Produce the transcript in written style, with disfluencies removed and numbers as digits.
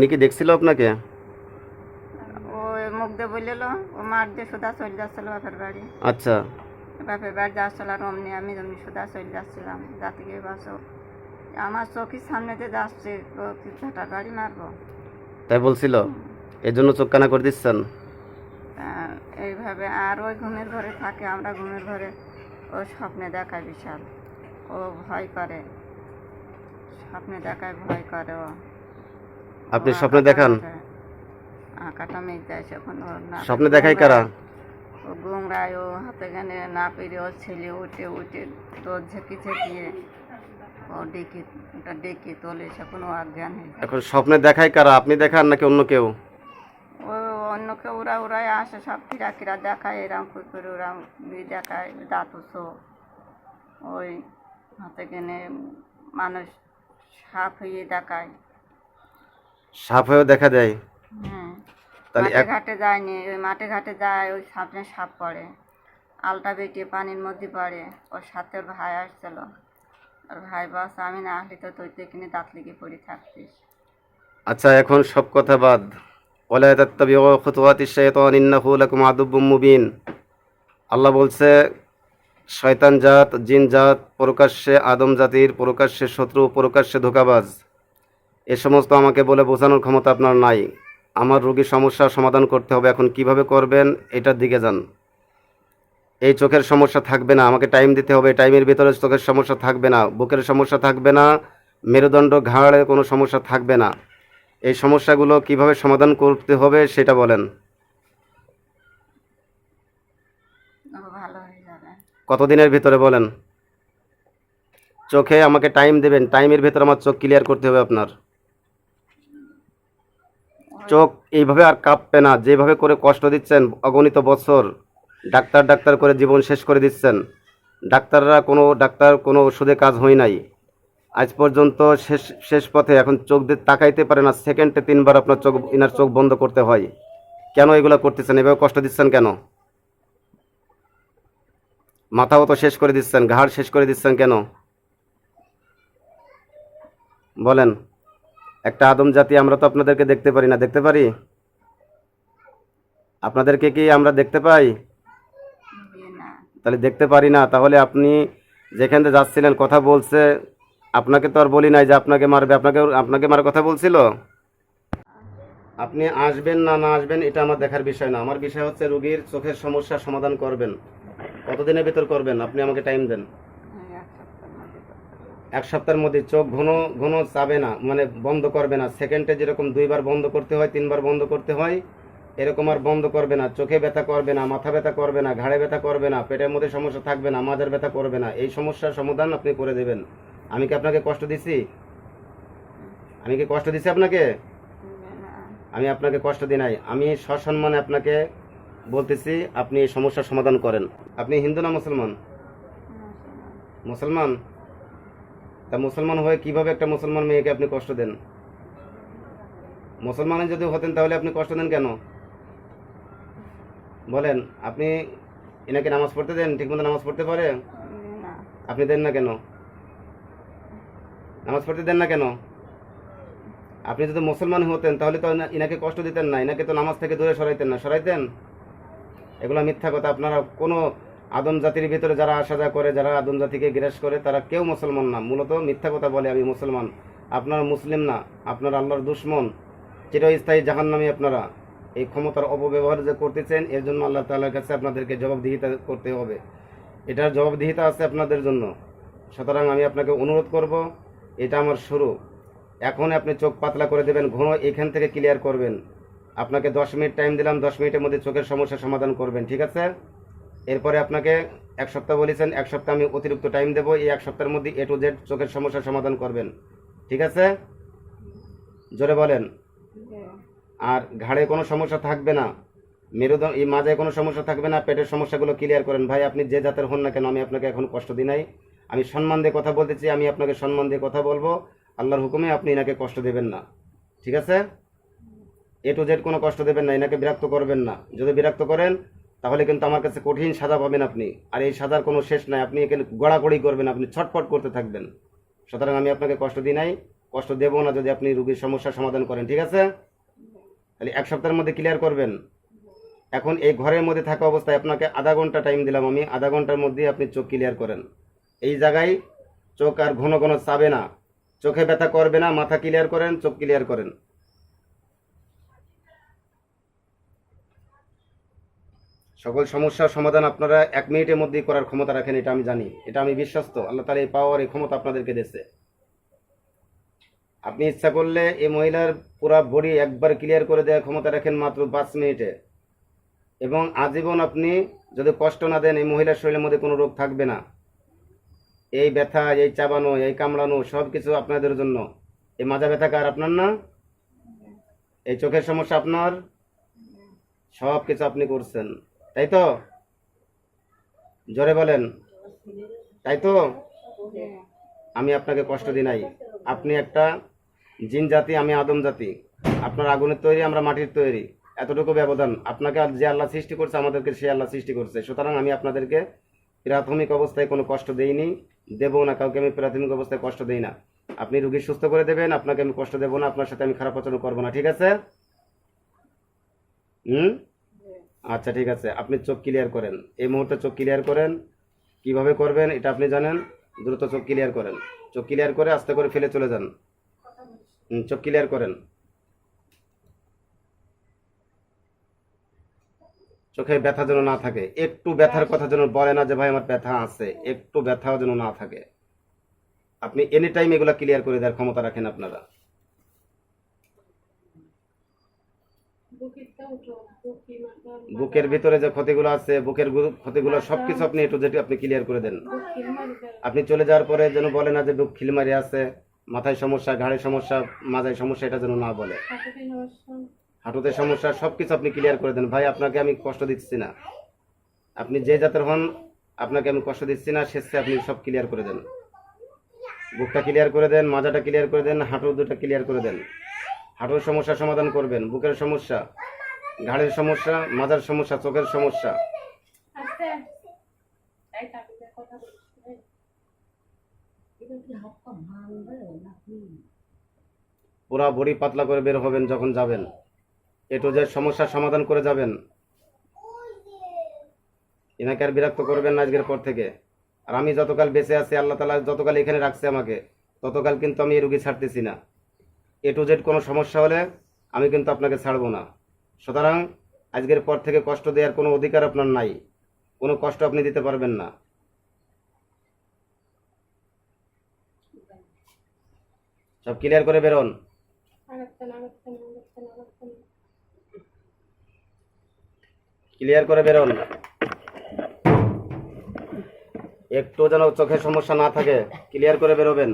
উনি কি দেখছিল আপনাকে? ওই মুখ দিয়ে বললো, ও মাঠ দিয়ে সোজা চলে যাচ্ছিল বাপের বাড়ি। আচ্ছা। বাপের বাড়ি যাচ্ছিল আর অমনি আমি যেমনি সোজা চলে যাচ্ছিলাম। যাতে গিয়ে বাসো আমার চোখের সামনে দিয়ে যাচ্ছে, ও কি ঝাঁটার বাড়ি মারবো। তাই বলছিল, এর জন্য চোখ কানা করে দিচ্ছেন? তা এইভাবে আর ওই ঘুমের ঘরে থাকে, আমরা ঘুমের ঘরে ও স্বপ্নে দেখায় বিশাল, ও ভয় করে, স্বপ্নে দেখায় ভয় করে ও। আপনি স্বপ্নে দেখান? আঁকাটা মেঘ দেয় যখন ও না স্বপ্নে দেখাই কারা? ও গুংরায়, ও হাতে গানে না পেরে ও ছেলে উঠে উঠে তো ঝেঁকি ঝেঁকিয়ে ও ডেকে ওটা ডেকে তোলে, যখন ও অজ্ঞান হয়ে যায়। এখন স্বপ্নে দেখাই কারা, আপনি দেখান নাকি অন্য কেউ? ও অন্য কেউ ওরাই আসে, সব কিরা দেখায়, এরম করে ওরা দেখায় দাঁত উঁচু, ওই হাতে গেনে মানুষ সাপ হয়ে দেখায়। সাপ হয়েও দেখা দেয়? হ্যাঁ, তাহলে মাঠে ঘাটে যায়নি, ওই মাঠে ঘাটে যায়, ওই সামনে সাপ পড়ে, আলটা বেটিয়ে পানির মধ্যে পড়ে। ওর সাথে ওর ভাই আসছিল, আর ভাই বাস আমি না আসলে তো তুই কিনে দাঁত লেগে পড়ে থাকতিস। আচ্ছা, এখন সব কথা বাদ। ওয়ালা তাত্তাবিউ খুতুওয়াতিশ শাইতান ইন্নাহু লাকুম আদুব্বুম মুবিন। আল্লাহ বলছে, শয়তান জাত, জিন জাত প্রকাশ্যে আদম জাতির প্রকাশ্যে শত্রু, প্রকাশ্যে ধোঁকাবাজ। এ সমস্ত আমাকে বলে বোঝানোর ক্ষমতা আপনার নাই। আমার রোগীর সমস্যার সমাধান করতে হবে, এখন কিভাবে করবেন এটার দিকে যান। এই চোখের সমস্যা থাকবে না, আমাকে টাইম দিতে হবে, টাইমের ভিতরে চোখের সমস্যা থাকবে না, বুকের সমস্যা থাকবে না, মেরুদণ্ড ঘাড়ে কোনো সমস্যা থাকবে না। এই সমস্যাগুলো কিভাবে সমাধান করতে হবে সেটা বলেন। ও ভালো হয়ে যাবে। কতদিনের ভিতরে বলেন? চোখে আমাকে টাইম দেবেন, টাইমের ভিতরে আমার চোখ ক্লিয়ার করতে হবে আপনার। চোখ এইভাবে আর কাঁপবে না, যেভাবে করে কষ্ট দিচ্ছেন অগণিত বছর, ডাক্তার ডাক্তার করে জীবন শেষ করে দিচ্ছেন। ডাক্তার কোনো ওষুধে কাজ হয় নাই আজ পর্যন্ত। শেষ শেষ পথে, এখন চোখ দিয়ে তাকাইতে পারে না, সেকেন্ডে 3বার আপনার ইনার চোখ বন্ধ করতে হয়। কেন এগুলো করতেছেন? এভাবে কষ্ট দিচ্ছেন কেন? মাথাও তো শেষ করে দিচ্ছেন, ঘাড় শেষ করে দিচ্ছেন কেন বলেন? একটা আদম জাতি, আমরা তো আপনাদেরকে দেখতে পারি না, দেখতে পারি? আপনাদেরকে কি আমরা দেখতে পাই? না, তাহলে দেখতে পারি না, তাহলে আপনি যেখান থেকে যাচ্ছিলেন, কথা বলছে, আপনাকে তো আর বলি নাই যে আপনাকে মারবে, আপনাকে মারার কথা বলছিল। আপনি আসবেন না না আসবেন এটা আমার দেখার বিষয় না, আমার বিষয় হচ্ছে রোগীর চোখের সমস্যার সমাধান করবেন। কতদিনের ভিতর করবেন আপনি আমাকে টাইম দেন। এক সপ্তাহের মধ্যে করতে। 1 সপ্তাহের মধ্যে চোখ ঘন ঘন চাবে না, মানে বন্ধ করবে না। সেকেন্ডে যেরকম 2বার বন্ধ করতে হয়, 3বার বন্ধ করতে হয়, এরকম আর বন্ধ করবে না। চোখে ব্যথা করবে না, মাথা ব্যথা করবে না, ঘাড়ে ব্যথা করবে না, পেটের মধ্যে সমস্যা থাকবে না, মাজার ব্যথা করবে না। এই সমস্যার সমাধান আপনি করে দেবেন। আমি কি আপনাকে কষ্ট দিছি? আমি কি কষ্ট দিছি আপনাকে? না, আমি আপনাকে কষ্ট দিই নাই। আমি সসম্মানে আপনাকে বলতেছি, আপনি এই সমস্যার সমাধান করেন। আপনি হিন্দু না মুসলমান? মুসলমান। তা মুসলমান হয়ে কিভাবে একটা মুসলমান মেয়েকে আপনি কষ্ট দেন? মুসলমানের যদি হতেন তাহলে আপনি কষ্ট দেন কেন বলেন? আপনি এনাকে নামাজ পড়তে দেন? ঠিকমতো নামাজ পড়তে পারে? না, আপনি দেন না কেন? নামাজ পড়তে দেন না কেন? আপনি যদি মুসলমান হতেন তাহলে তো ইনাকে কষ্ট দিতেন না, ইনাকে তো নামাজ থেকে দূরে সরাইতেন না, সরাইতেন? এগুলো মিথ্যা কথা। আপনারা কোনো আদম জাতির ভিতরে যারা আসা যাওয়া করে, যারা আদম জাতিকে গ্রাস করে, তারা কেউ মুসলমান না, মূলত মিথ্যা কথা বলে আমি মুসলমান। আপনারা মুসলিম না, আপনারা আল্লাহর দুশমন, চিরস্থায়ী জাহান্নামী আপনারা। এই ক্ষমতার অপব্যবহার যে করতেছেন, এর জন্য আল্লাহ তাআলার কাছে আপনাদেরকে জবাবদিহিতা করতে হবে। এটার জবাবদিহিতা আছে আপনাদের জন্য। সুতরাং আমি আপনাকে অনুরোধ করব, এটা আমার শুরু। এখন আপনি চোখ পাতলা করে দেবেন, ঘন এখান থেকে ক্লিয়ার করবেন। আপনাকে 10 মিনিট টাইম দিলাম, 10 মিনিটের মধ্যে চোখের সমস্যার সমাধান করবেন, ঠিক আছে? এরপরে আপনাকে 1 সপ্তাহ বলেছেন, 1 সপ্তাহ আমি অতিরিক্ত টাইম দেবো। এই 1 সপ্তাহের মধ্যে A to Z চোখের সমস্যার সমাধান করবেন, ঠিক আছে? জোরে বলেন। আর ঘাড়ে কোনো সমস্যা থাকবে না, মেরুদণ্ড এই মাঝে কোনো সমস্যা থাকবে না, পেটের সমস্যাগুলো ক্লিয়ার করেন। ভাই আপনি যে জাতের হন না কেন, আমি আপনাকে এখন কষ্ট দিই নাই। আমি সম্মান দিয়ে কথা বলতেছি, আমি আপনাকে সম্মান দিয়ে কথা বলবো। আল্লাহর হুকুমে আপনি এনাকে কষ্ট দেবেন না, ঠিক আছে? A to Z কোনো কষ্ট দেবেন না, এনাকে বিরক্ত করবেন না। যদি বিরক্ত করেন তাহলে কিন্তু আমার কাছে কঠিন সাজা পাবেন আপনি। আর এই সাজার কোনো শেষ নাই, আপনি এখানে গড়াগড়ি করবেন, আপনি ছটফট করতে থাকবেন। সুতরাং আমি আপনাকে কষ্ট দিই নাই, কষ্ট দেবো না যদি আপনি রুগীর সমস্যার সমাধান করেন, ঠিক আছে? তাহলে 1 সপ্তাহের মধ্যে ক্লিয়ার করবেন। এখন এই ঘরের মধ্যে থাকা অবস্থায় আপনাকে আধা ঘন্টা টাইম দিলাম আমি, আধা ঘন্টার মধ্যে আপনি চোখ ক্লিয়ার করেন। এই জায়গায় চোখ আর ঘন ঘন চাবে না, চোখে ব্যথা করবে না, মাথা ক্লিয়ার করেন, চোখ ক্লিয়ার করেন। সকল সমস্যার সমাধান আপনারা 1 মিনিটের মধ্যেই করার ক্ষমতা রাখেন, এটা আমি জানি, এটা আমি বিশ্বস্ত। আল্লাহ তাআলা এই পাওয়ার, এই ক্ষমতা আপনাদেরকে দিয়েছে। আপনি ইচ্ছা করলে এই মহিলার পুরো বডি একবার ক্লিয়ার করে দেওয়ার ক্ষমতা রাখেন মাত্র 5 মিনিটে, এবং আজীবন আপনি যদি কষ্ট না দেন এই মহিলার শরীরের মধ্যে কোনো রোগ থাকবে না। এই ব্যথা, এই চাবানো, এই কামড়ানো সব কিছু আপনাদের জন্য। এই মাজা ব্যথা কার? আপনার না? এই চোখের সমস্যা আপনার? সব কিছু আপনি করছেন, তাই তো? জোরে বলেন, তাই তো? আমি আপনাকে কষ্ট দিই নাই। আপনি একটা জিন জাতি, আমি আদম জাতি। আপনার আগুনের তৈরি, আমরা মাটির তৈরি, এতটুকু ব্যবধান। আপনাকে যে আল্লাহ সৃষ্টি করছে, আমাদেরকে সে আল্লাহ সৃষ্টি করছে। সুতরাং আমি আপনাদেরকে প্রাথমিক অবস্থায় কোনো কষ্ট দেইনি, দেবো না। কাউকে আমি প্রাথমিক অবস্থায় কষ্ট দেই না। আপনি রুগী সুস্থ করে দেবেন, আপনাকে আমি কষ্ট দেবো না, আপনার সাথে আমি খারাপ আচরণ করবো না, ঠিক আছে? আচ্ছা, ঠিক আছে। আপনি চোখ ক্লিয়ার করেন, এই মুহূর্তে চোখ ক্লিয়ার করেন। কিভাবে করবেন এটা আপনি জানেন। দ্রুত চোখ ক্লিয়ার করেন। চোখ ক্লিয়ার করে আস্তে করে ফেলে চলে যান। চোখ ক্লিয়ার করেন। চোখে ব্যথা যেন না থাকে, একটু ব্যথার কথা যেন বলে না যে ভাই আমার ব্যথা আছে, একটু ব্যথাও যেন না থাকে। আপনি এনি টাইম এগুলা ক্লিয়ার করে দেওয়ার ক্ষমতা রাখেন আপনারা। বুকের ভিতরে যে ক্ষতিগুলো আছে, বুকের ক্ষতিগুলো সবকিছু আপনি একটু যেটা আপনি ক্লিয়ার করে দেন। আপনি চলে যাওয়ার পরে যেন বলে না যে বুক খিলমারি আছে, মাথায় সমস্যা, ঘাড়ের সমস্যা, মাজায় সমস্যা, এটা যেন না বলে। হাঁটুতে সমস্যা, সবকিছু আপনি ক্লিয়ার করে দেন। ভাই আপনাকে আমি কষ্ট দিচ্ছি না, আপনি যে জাতের হন আপনাকে আমি কষ্ট দিচ্ছি না, শেষে আপনি সব ক্লিয়ার করে দেন। বুকটা ক্লিয়ার করে দেন, মাজাটা ক্লিয়ার করে দেন, হাঁটু দুটা ক্লিয়ার করে দেন। হাঁটুর সমস্যার সমাধান করবেন, বুকের সমস্যা, ঘাড়ের সমস্যা, মাজার সমস্যা, চোখের সমস্যা। পুরা বডি পাতলা করে বের হবেন যখন যাবেন, এটু যে সমস্যার সমাধান করে যাবেন। এনাকে আর বিরক্ত করবেন না আজকের পর থেকে। আর আমি যতকাল বেঁচে আছি, আল্লাহ তাআলা যতকাল এখানে রাখছে আমাকে, ততকাল কিন্তু আমি এই রোগী ছাড়তেছি না। এ টু জেড কোনো সমস্যা হলে আমি কিন্তু আপনাকে ছাড়বো না। সুতরাং আজকের পর থেকে কষ্ট দেওয়ার কোনো অধিকার আপনার নাই, কোনো কষ্ট আপনি দিতে পারবেন না। সব ক্লিয়ার করে বেরোন। ক্লিয়ার করে বেরোন। একটু যেন চোখের সমস্যা না থাকে, ক্লিয়ার করে বেরোবেন।